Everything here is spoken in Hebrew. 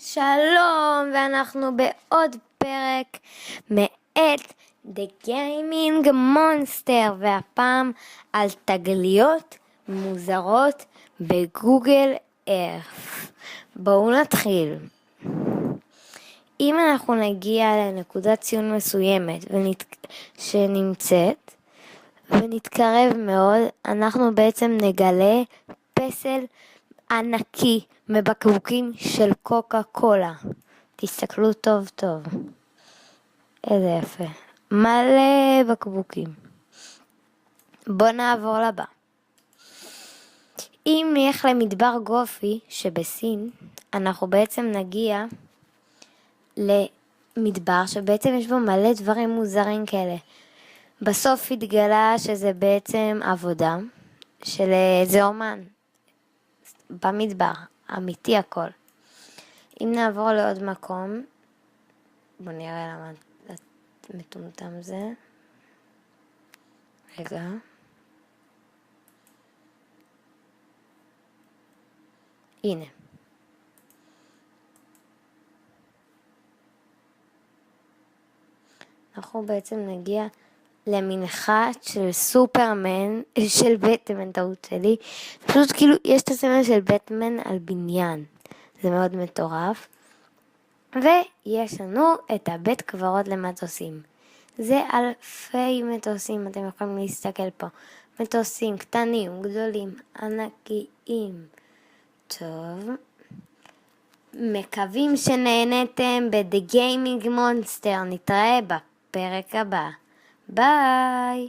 שלום, ואנחנו בעוד פרק מאת The Gaming Monster, והפעם על תגליות מוזרות בגוגל ארת'. בואו נתחיל. אם אנחנו נגיע לנקודת ציון מסוימת שנמצאת ונתקרב מאוד, אנחנו בעצם נגלה פסל ענקי מבקבוקים של קוקה קולה. תסתכלו טוב טוב. איזה יפה. מלא בקבוקים. בוא נעבור לבא. אם נלך למדבר גופי שבסין, אנחנו בעצם נגיע למדבר שבעצם יש בו מלא דברים מוזרים כאלה. בסוף התגלה שזה בעצם עבודה של איזה אומן במדבר, אמיתי הכל. אם נעבור לעוד מקום, בוא נראה למה מטומטם זה. רגע. הנה. אנחנו בעצם נגיע למנחת של סופרמן, של בטמן, טעות שלי. פשוט כאילו יש את הסמל של בטמן על בניין. זה מאוד מטורף. ויש לנו את הבית קברות למטוסים. זה אלפי מטוסים, אתם יכולים להסתכל פה. מטוסים קטנים, גדולים, ענקיים. טוב. מקווים שנהנתם ב-The Gaming Monster. נתראה בפרק הבא. ביי!